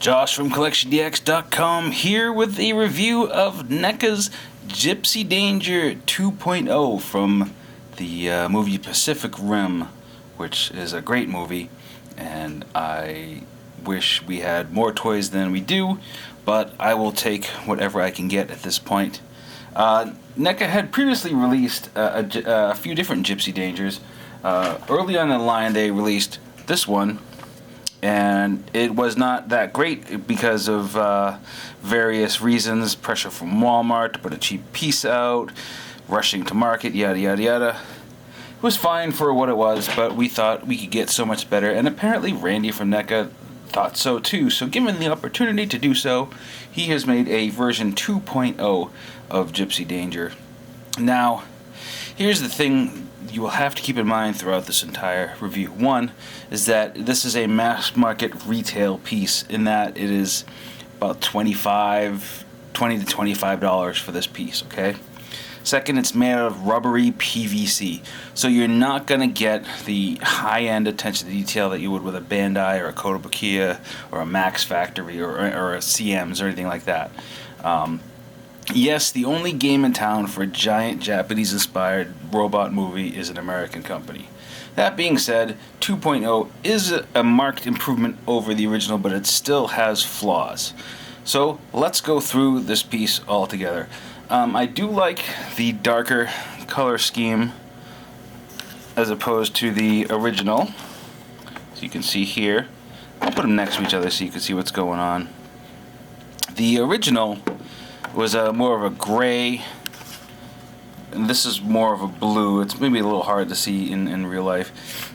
Josh from CollectionDX.com here with a review of NECA's Gipsy Danger 2.0 from the movie Pacific Rim, which is a great movie, and I wish we had more toys than we do, but I will take whatever I can get at this point. NECA had previously released a few different Gipsy Dangers. Early on in the line they released this one, and it was not that great because of various reasons: pressure from Walmart to put a cheap piece out, rushing to market, yada yada yada. It was fine for what it was, but we thought we could get so much better, and apparently Randy from NECA thought so too. So given the opportunity to do so, he has made a version 2.0 of Gipsy Danger. Now, here's the thing you will have to keep in mind throughout this entire review. One is that this is a mass market retail piece, in that it is about $20 to $25 for this piece, okay? Second, it's made out of rubbery PVC, so you're not going to get the high-end attention to detail that you would with a Bandai or a Kotobukiya or a Max Factory or a CMs or anything like that. Yes, the only game in town for a giant Japanese-inspired robot movie is an American company. That being said, 2.0 is a marked improvement over the original, but it still has flaws. So let's go through this piece all together. I do like the darker color scheme as opposed to the original. So you can see here. I'll put them next to each other so you can see what's going on. The original was more of a gray, and this is more of a blue. It's maybe a little hard to see in real life.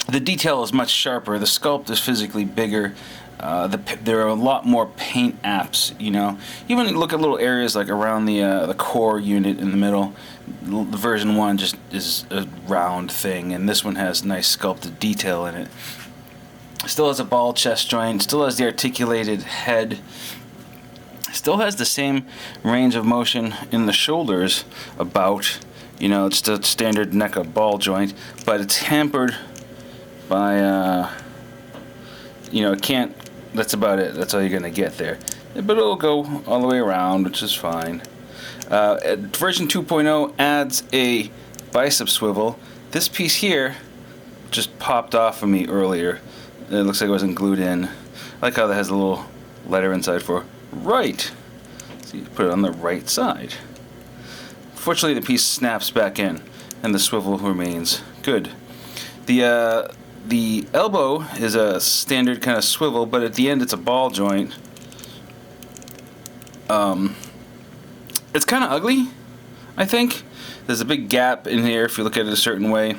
The detail is much sharper. The sculpt is physically bigger. There are a lot more paint apps, you know. Even look at little areas like around the core unit in the middle. The version 1 just is a round thing, and this one has nice sculpted detail in it. Still has a ball chest joint, still has the articulated head, still has the same range of motion in the shoulders about, you know, it's the standard NECA ball joint, but it's hampered by, you know, it can't, that's about it, that's all you're going to get there. But it'll go all the way around, which is fine. Version 2.0 adds a Bicep Swivel. This piece here just popped off of me earlier. It looks like it wasn't glued in. I like how that has a little letter inside for right. So you put it on the right side. Fortunately, the piece snaps back in, and the swivel remains good. The elbow is a standard kind of swivel, but at the end it's a ball joint. It's kind of ugly, I think. There's a big gap in here if you look at it a certain way.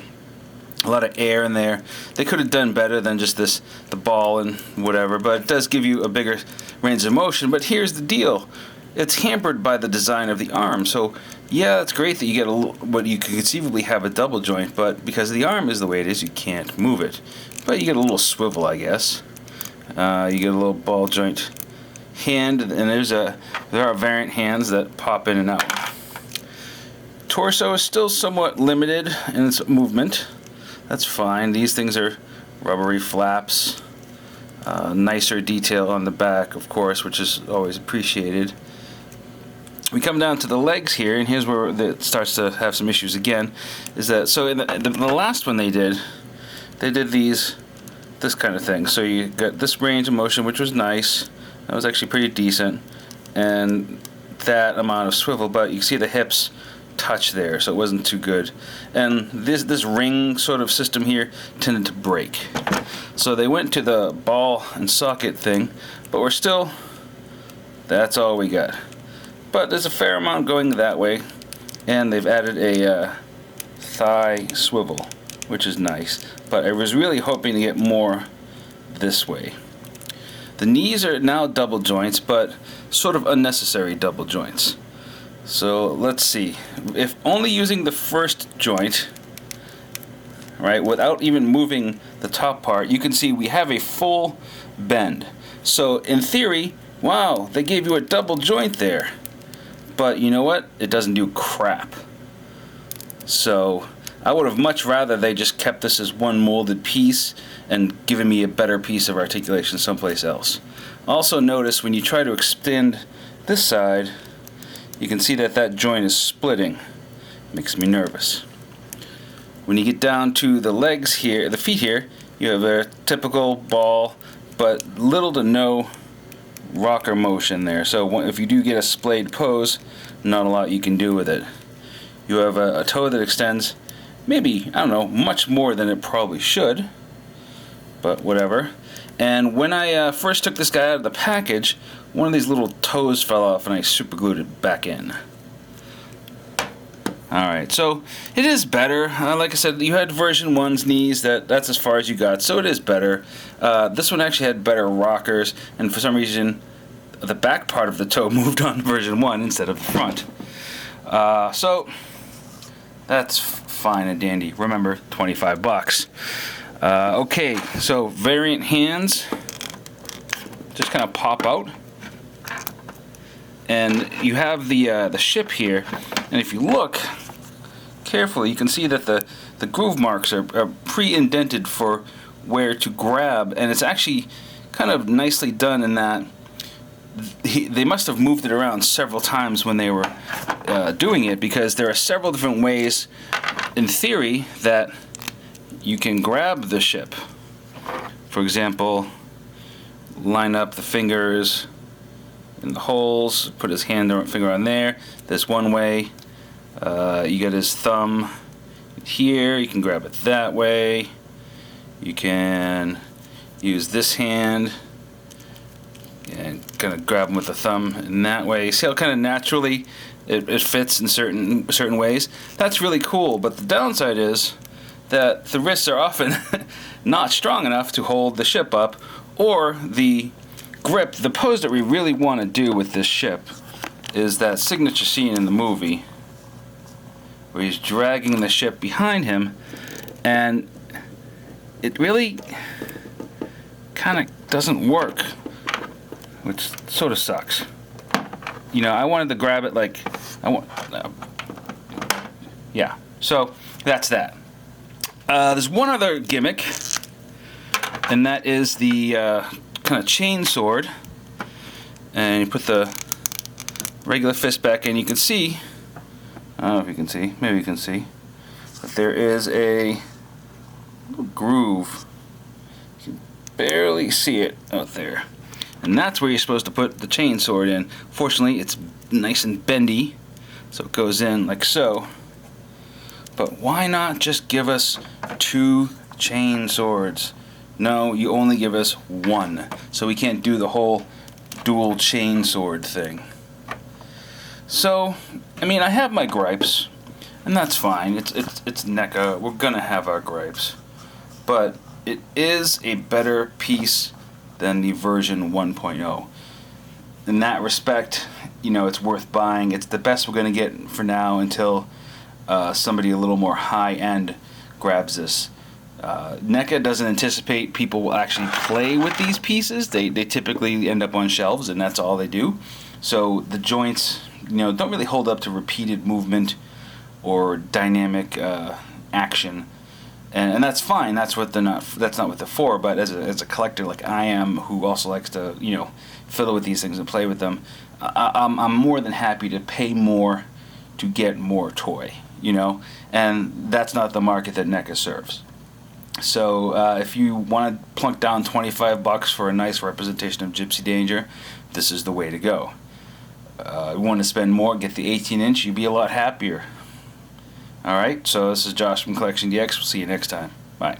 A lot of air in there. They could have done better than just the ball and whatever, but it does give you a bigger range of motion. But here's the deal. It's hampered by the design of the arm. So yeah, it's great that you get what you could conceivably have a double joint, but because the arm is the way it is, you can't move it. But you get a little swivel, I guess. You get a little ball joint hand, and there are variant hands that pop in and out. Torso is still somewhat limited in its movement. That's fine. These things are rubbery flaps. Nicer detail on the back, of course, which is always appreciated. We come down to the legs here, and here's where it starts to have some issues again. Is that so? In the last one they did this kind of thing. So you got this range of motion, which was nice. That was actually pretty decent, and that amount of swivel. But you see the hips touch there, so it wasn't too good. And this ring sort of system here tended to break. So they went to the ball and socket thing, but that's all we got. But there's a fair amount going that way, and they've added a thigh swivel, which is nice. But I was really hoping to get more this way. The knees are now double joints, but sort of unnecessary double joints. So let's see. If only using the first joint, right, without even moving the top part, you can see we have a full bend. So in theory, wow, they gave you a double joint there. But you know what? It doesn't do crap. So I would have much rather they just kept this as one molded piece and given me a better piece of articulation someplace else. Also notice when you try to extend this side, you can see that that joint is splitting. Makes me nervous. When you get down to the legs here, the feet here, you have a typical ball, but little to no rocker motion there. So if you do get a splayed pose, not a lot you can do with it. You have a toe that extends maybe, I don't know, much more than it probably should, but whatever. And when I first took this guy out of the package, one of these little toes fell off and I super glued it back in. Alright, so it is better. Like I said, you had version 1's knees, that's as far as you got, so it is better. This one actually had better rockers, and for some reason the back part of the toe moved on version 1 instead of the front. So that's fine and dandy. Remember, 25 bucks. Okay, so variant hands just kind of pop out, and you have the ship here, and if you look carefully, you can see that the groove marks are pre-indented for where to grab, and it's actually kind of nicely done in that they must have moved it around several times when they were doing it, because there are several different ways in theory that you can grab the ship. For example, line up the fingers in the holes, put his finger on there. There's one way. You get his thumb here, you can grab it that way. You can use this hand and kind of grab him with the thumb in that way. See how kind of naturally it fits in certain ways? That's really cool, but the downside is that the wrists are often not strong enough to hold the ship up, or the grip. The pose that we really want to do with this ship is that signature scene in the movie where he's dragging the ship behind him, and it really kind of doesn't work, which sort of sucks. You know, I wanted to grab it like yeah, so that's that. There's one other gimmick, and that is the kind of chain sword. And you put the regular fist back in. You can see, I don't know if you can see, maybe you can see, but there is a little groove. You can barely see it out there. And that's where you're supposed to put the chain sword in. Fortunately, it's nice and bendy, so it goes in like so. But why not just give us 2 chain swords? No, you only give us 1. So we can't do the whole dual chain sword thing. So, I mean, I have my gripes, and that's fine. It's NECA. We're gonna have our gripes. But it is a better piece than the version 1.0. In that respect, you know, it's worth buying. It's the best we're gonna get for now until somebody a little more high-end grabs this. NECA doesn't anticipate people will actually play with these pieces. They typically end up on shelves, and that's all they do. So the joints, you know, don't really hold up to repeated movement or dynamic action, and that's fine. That's not what they're for. But as a collector like I am, who also likes to, you know, fiddle with these things and play with them, I'm more than happy to pay more to get more toy, you know, and that's not the market that NECA serves. So if you want to plunk down 25 bucks for a nice representation of Gipsy Danger, this is the way to go. You want to spend more, get the 18-inch, you'd be a lot happier. Alright, so this is Josh from CollectionDX. We'll see you next time. Bye.